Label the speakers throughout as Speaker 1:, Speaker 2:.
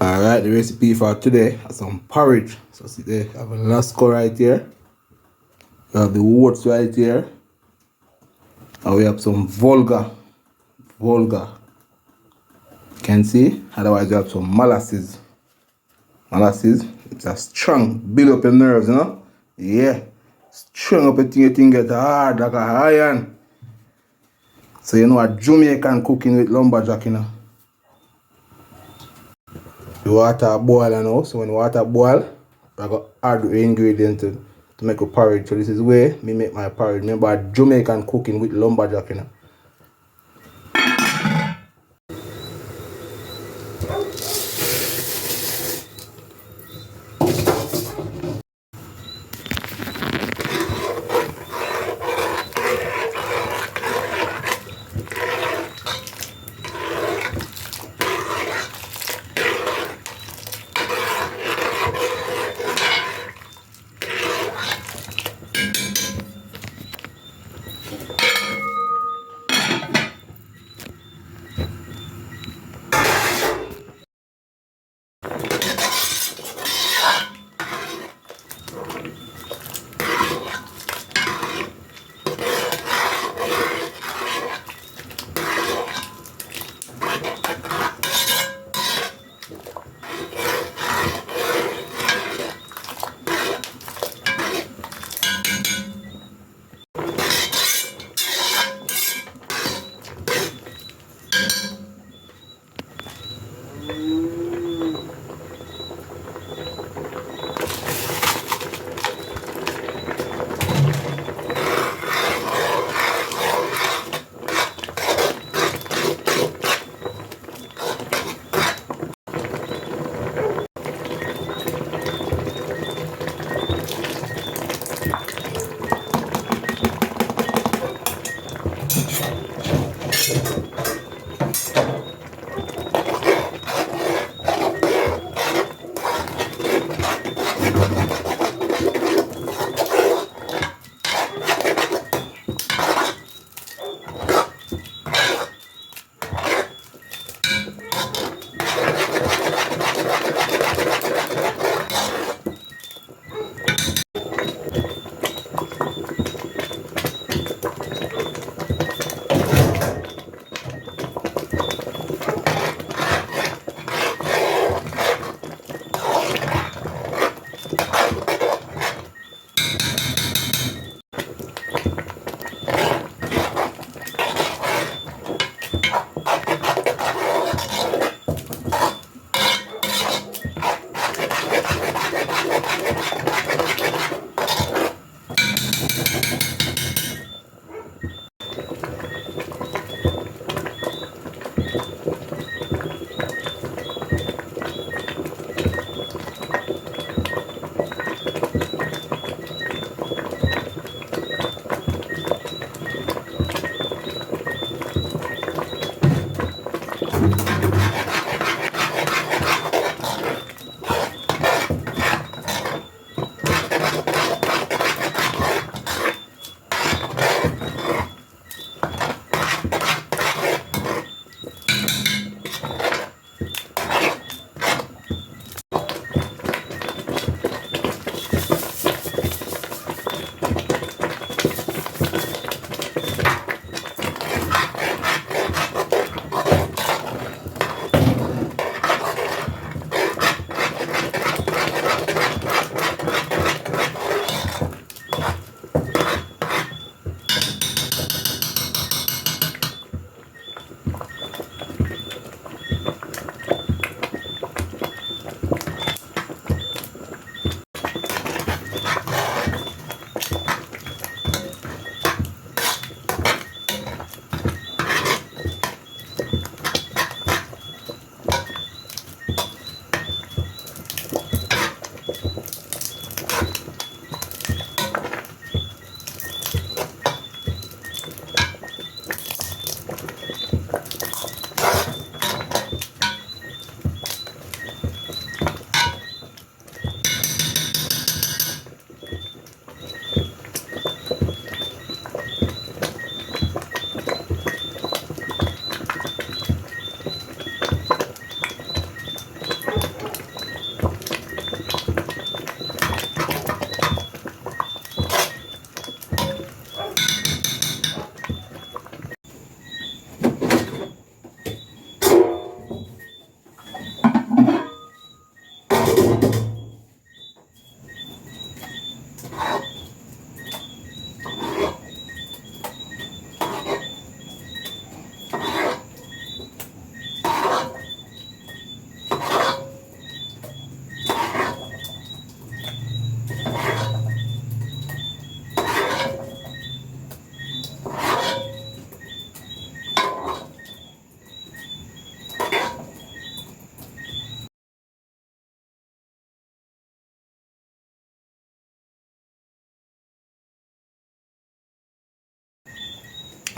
Speaker 1: Alright, the recipe for today is some porridge. So see there, I have a lasco right here. We have the oats right here. And we have some vulgar. You can see. Otherwise we have some molasses. It's a strong, build up your nerves, you know? Yeah. Strong up your thing get hard like a iron. So you know a Jamaican cooking with lumberjack, you know. The water boil now, so when the water boil, I got add the ingredient to make a porridge. So this is where me make my porridge. Remember Jamaican cooking with lumberjack, you know.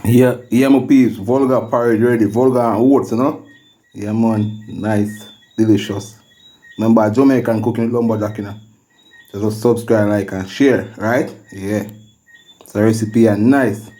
Speaker 1: Yeah, yeah, my peeps. Vulgar porridge ready. Vulgar and oats, you know? Yeah, man. Nice. Delicious. Remember, Jamaican cooking with lumberjack, you know? Just subscribe, like, and share, right? Yeah. It's a recipe and nice.